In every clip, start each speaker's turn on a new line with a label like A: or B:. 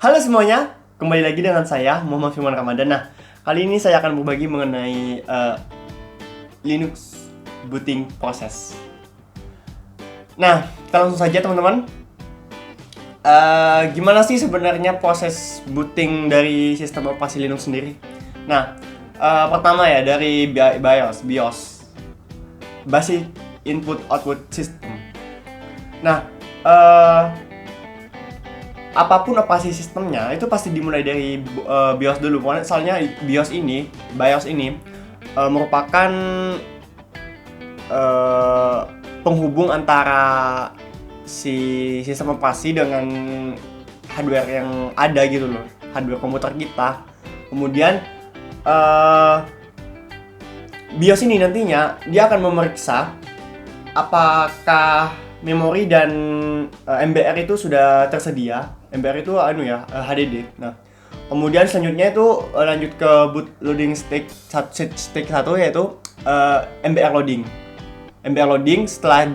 A: Halo semuanya, kembali lagi dengan saya Muhammad Firman Ramadan. Nah, kali ini saya akan berbagi mengenai Linux booting process. Nah, kita langsung saja teman-teman. Gimana sih sebenarnya proses booting dari sistem operasi Linux sendiri? Nah, pertama ya dari BIOS, Basic Input Output System. Nah, apapun operasi sistemnya itu pasti dimulai dari BIOS dulu. Soalnya BIOS ini merupakan penghubung antara si sistem operasi dengan hardware yang ada gitu loh, hardware komputer kita. Kemudian BIOS ini nantinya dia akan memeriksa apakah memori dan MBR itu sudah tersedia. MBR itu HDD. Nah, kemudian selanjutnya itu lanjut ke boot loading stage 1 yaitu MBR loading. MBR loading setelah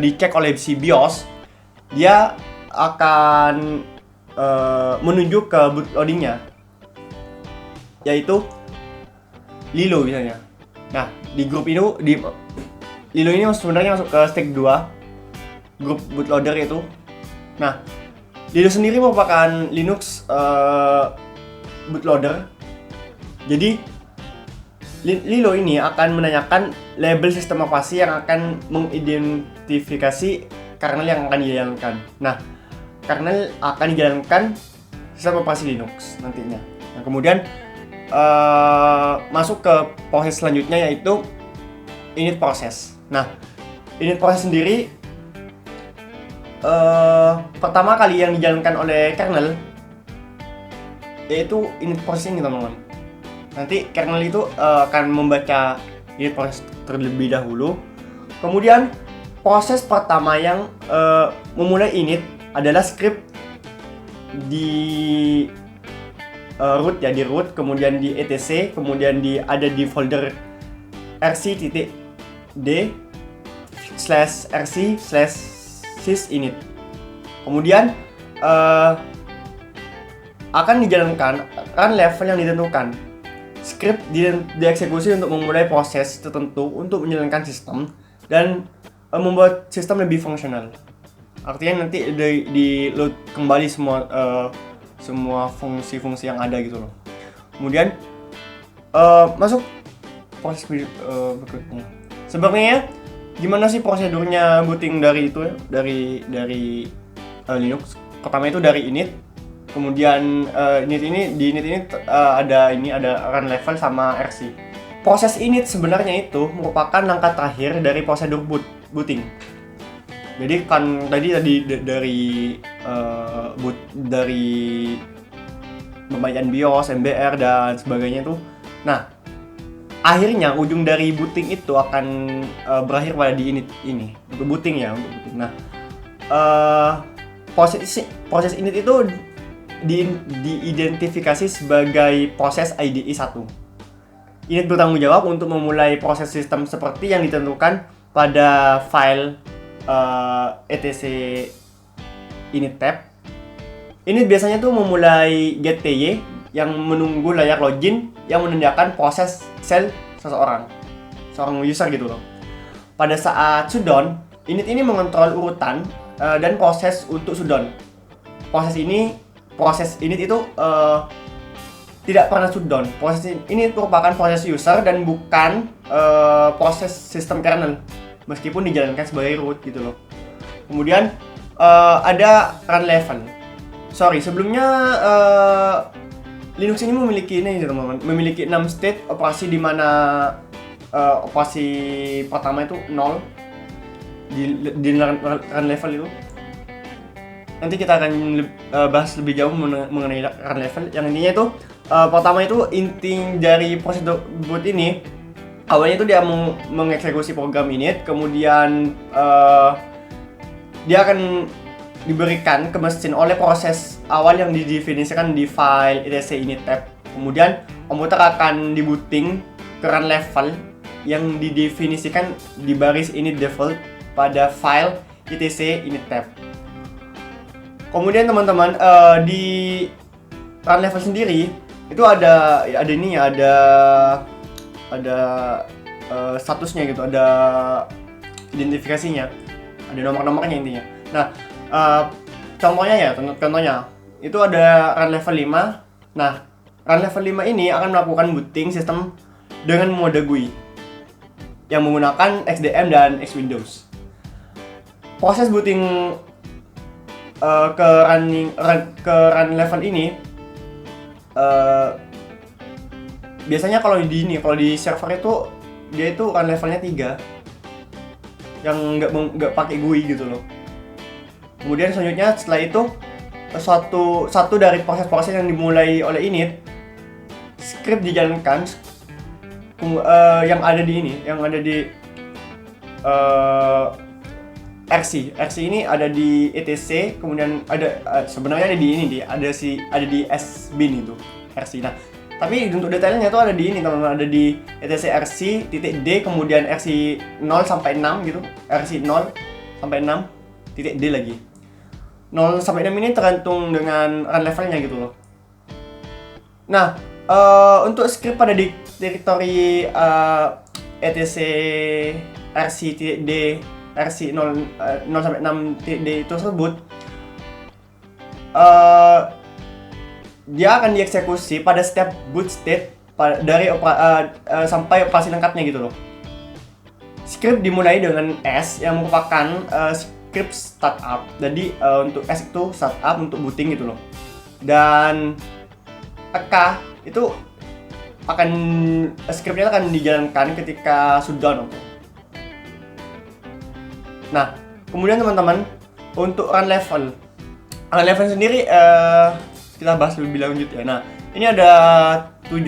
A: dicek oleh si BIOS, dia akan menuju ke boot loadingnya, yaitu Lilo misalnya. Nah, di grup ini Lilo ini sebenarnya masuk ke stage 2, grup bootloader itu. Nah, Lilo sendiri merupakan Linux bootloader. Jadi Lilo ini akan menanyakan label sistem operasi yang akan mengidentifikasi kernel yang akan dijalankan. Nah, kernel akan dijalankan sistem operasi Linux nantinya. Nah, kemudian masuk ke proses selanjutnya yaitu init proses. Nah, init proses sendiri pertama kali yang dijalankan oleh kernel yaitu init proses ini teman-teman. Nanti kernel itu akan membaca init proses terlebih dahulu. Kemudian proses pertama yang memulai init adalah script di root ya, di root, kemudian di etc, kemudian ada di folder rc.d/rc/sysinit. Kemudian akan dijalankan run level yang ditentukan. Script dieksekusi untuk memulai proses tertentu untuk menjalankan sistem dan membuat sistem lebih fungsional. Artinya nanti di load kembali semua fungsi-fungsi yang ada gitu loh. Kemudian masuk proses berikutnya. Sebenarnya gimana sih prosedurnya booting dari itu ya? Dari Linux. Pertama itu dari init. Kemudian di init ini ada run level sama RC. Proses init sebenarnya itu merupakan langkah terakhir dari prosedur booting. Jadi kan tadi dari pembacaan BIOS, MBR dan sebagainya itu. Nah, akhirnya ujung dari booting itu akan berakhir pada di init ini untuk booting. Nah, proses init itu diidentifikasi sebagai proses IDE 1. Init bertanggung jawab untuk memulai proses sistem seperti yang ditentukan pada file etc init tab. Init biasanya tuh memulai getty yang menunggu layar login yang menandakan proses seorang user gitu loh. Pada saat shutdown, init ini mengontrol urutan dan proses untuk shutdown. Proses init itu tidak pernah shutdown. Proses ini merupakan proses user dan bukan proses sistem kernel, meskipun dijalankan sebagai root gitu loh. Kemudian ada run level. Sebelumnya Linux ini memiliki memiliki 6 state operasi di mana operasi pertama itu 0 di run level itu. Nanti kita akan bahas lebih jauh mengenai run level. Yang intinya itu pertama itu inti dari prosedur boot ini, awalnya itu dia mengeksekusi program init, kemudian dia akan diberikan ke mesin oleh proses awal yang didefinisikan di file etc init tab. Kemudian komputer akan dibooting ke run level yang didefinisikan di baris init default pada file etc init tab. Kemudian teman-teman, di run level sendiri itu ada ini ya, ada statusnya gitu, ada identifikasinya, ada nomor-nomornya intinya. Nah, contohnya itu ada run level 5. Nah, run level 5 ini akan melakukan booting sistem dengan mode GUI yang menggunakan XDM dan X-Windows. Proses booting ke run level ini biasanya kalau di server itu dia itu run levelnya 3 yang nggak pakai GUI gitu loh. Kemudian selanjutnya setelah itu satu dari proses-proses yang dimulai oleh init, script dijalankan yang ada di RC ini ada di etc, kemudian ada sebenarnya ada di ini ada di sbin itu RC. Nah, tapi untuk detailnya itu ada di ini teman-teman, ada di etc rc.d, kemudian rc 0 sampai 6 gitu, rc 0 sampai 6 titik d lagi. 0 sampai 6 ini tergantung dengan run levelnya gitu loh. Nah, untuk script pada di direktori etc rc.d rc 0 sampai 6 d itu tersebut, dia akan dieksekusi pada setiap boot state dari sampai operasi lengkapnya gitu loh. Script dimulai dengan S yang merupakan script startup. Jadi untuk S itu startup untuk booting gitu loh. Dan K itu scriptnya akan dijalankan ketika shutdown. Nah, kemudian teman-teman, untuk run level sendiri kita bahas lebih lanjut ya. Nah, ini ada 7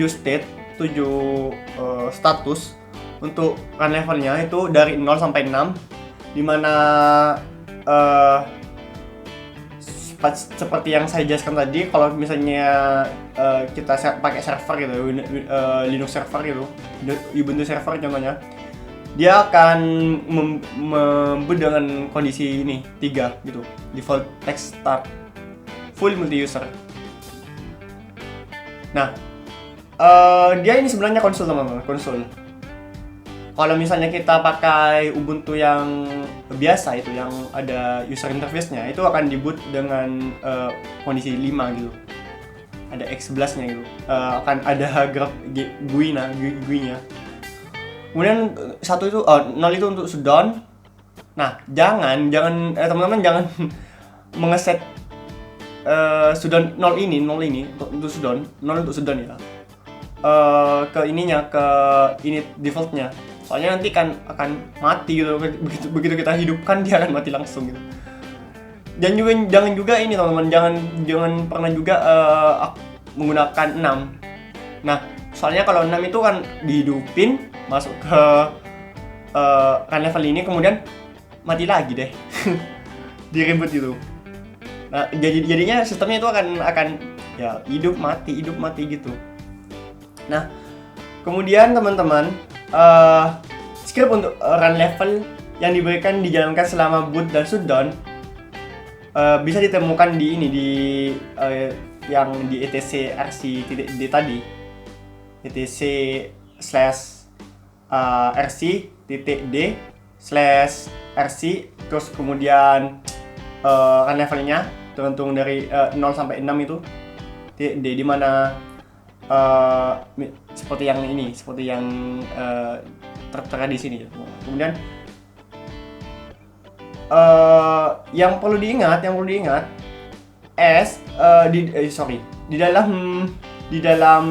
A: status untuk run levelnya itu dari 0 sampai 6, dimana seperti yang saya jelaskan tadi, kalau misalnya kita pakai server gitu, Linux server gitu, Ubuntu server contohnya, dia akan memboot dengan kondisi ini 3 gitu, default text start, full multi user. Nah, dia ini sebenarnya konsol teman-teman, konsol. Kalau misalnya kita pakai Ubuntu yang biasa itu yang ada user interface-nya, itu akan diboot dengan kondisi 5 gitu. Ada X11-nya gitu. Akan ada graf GUI-nya. Kemudian 0 itu untuk shutdown. Nah, jangan teman-teman jangan mengeset shutdown 0 ini untuk shutdown, 0 untuk shutdown ya. Ke init defaultnya. Soalnya nanti akan mati gitu, begitu kita hidupkan dia akan mati langsung gitu. Dan juga jangan juga ini teman-teman, jangan pernah juga menggunakan 6. Nah, soalnya kalau 6 itu kan dihidupin masuk ke run level ini, kemudian mati lagi deh. Di reboot gitu. Nah, jadinya sistemnya itu akan ya hidup mati gitu. Nah, kemudian teman-teman, script untuk run level yang diberikan dijalankan selama boot dan shutdown bisa ditemukan di yang di etc rc.d tadi, etc/rc.d/rc, terus kemudian run levelnya tergantung dari 0 sampai 6 itu d, di mana seperti yang tertera di sini. Kemudian yang perlu diingat di dalam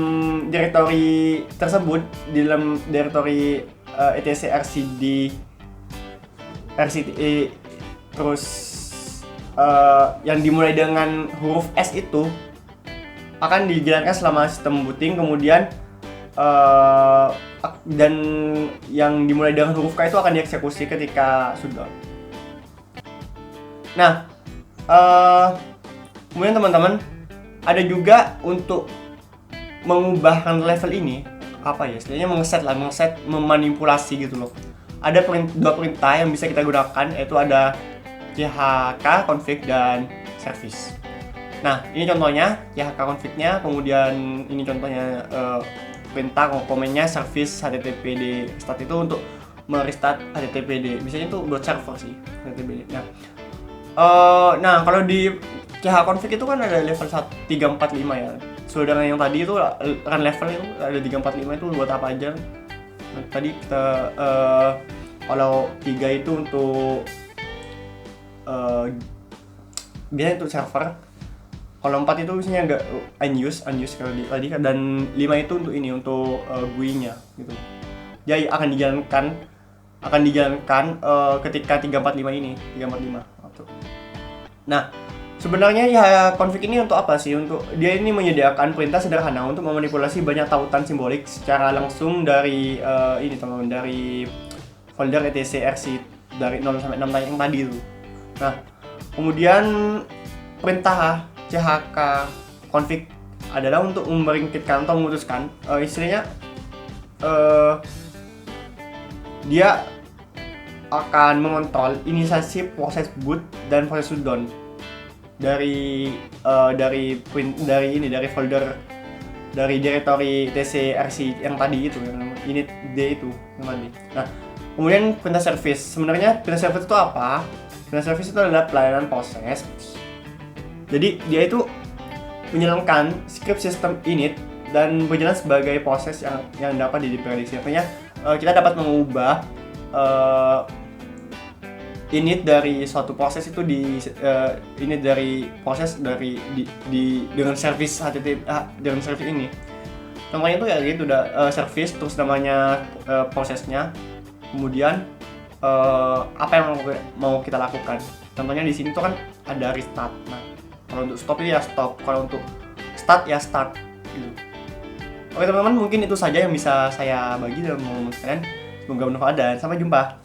A: direktori tersebut, di dalam direktori etc rc.d terus yang dimulai dengan huruf S itu akan dijalankan selama sistem booting, kemudian dan yang dimulai dengan huruf K itu akan dieksekusi ketika shutdown. Nah, kemudian teman-teman, ada juga untuk mengubah run level ini, istilahnya mengeset, memanipulasi gitu loh. Ada dua perintah yang bisa kita gunakan, yaitu ada chk config dan service. Nah, ini contohnya CHK config-nya, kemudian ini contohnya perintah komennya service httpd start itu untuk merestart httpd. Biasanya itu buat server sih httpd. Nah, kalau di CH config itu kan ada level 345 ya. Saudara yang tadi itu run level itu ada 345 itu buat apa aja? Nah, tadi kita kalau 3 itu untuk biasanya untuk server. Kalau 4 itu biasanya agak unused kalau tadi, dan 5 itu untuk ini untuk GUI-nya gitu. Jadi akan dijalankan ketika 345 ini, 345. Nah, sebenarnya ya config ini untuk apa sih? Untuk dia ini menyediakan perintah sederhana untuk memanipulasi banyak tautan simbolik secara langsung dari ini teman-teman, dari folder etc rc dari 0 sampai 6 yang tadi itu. Nah, kemudian perintah chk config adalah untuk membangkitkan atau memutuskan istilahnya dia akan mengontrol inisiasi proses boot dan proses shutdown dari folder dari directory tcrc yang tadi itu, yang init d itu yang tadi. Nah, kemudian perintah service. Sebenarnya perintah service itu apa? Perintah service itu adalah pelayanan proses. Jadi dia itu menjalankan script sistem init dan berjalan sebagai proses yang dapat diprediksi. Artinya kita dapat mengubah init dari suatu proses itu init dari proses dengan service HTTP dengan service ini. Contohnya itu ya gitu udah service terus namanya prosesnya, kemudian apa yang mau kita lakukan. Contohnya di sini tuh kan ada restart. Nah, kalau untuk stop ya stop, kalau untuk start ya start gitu. Oke teman-teman, mungkin itu saja yang bisa saya bagi dalam momen sekalian. Semoga bermanfaat dan sampai jumpa.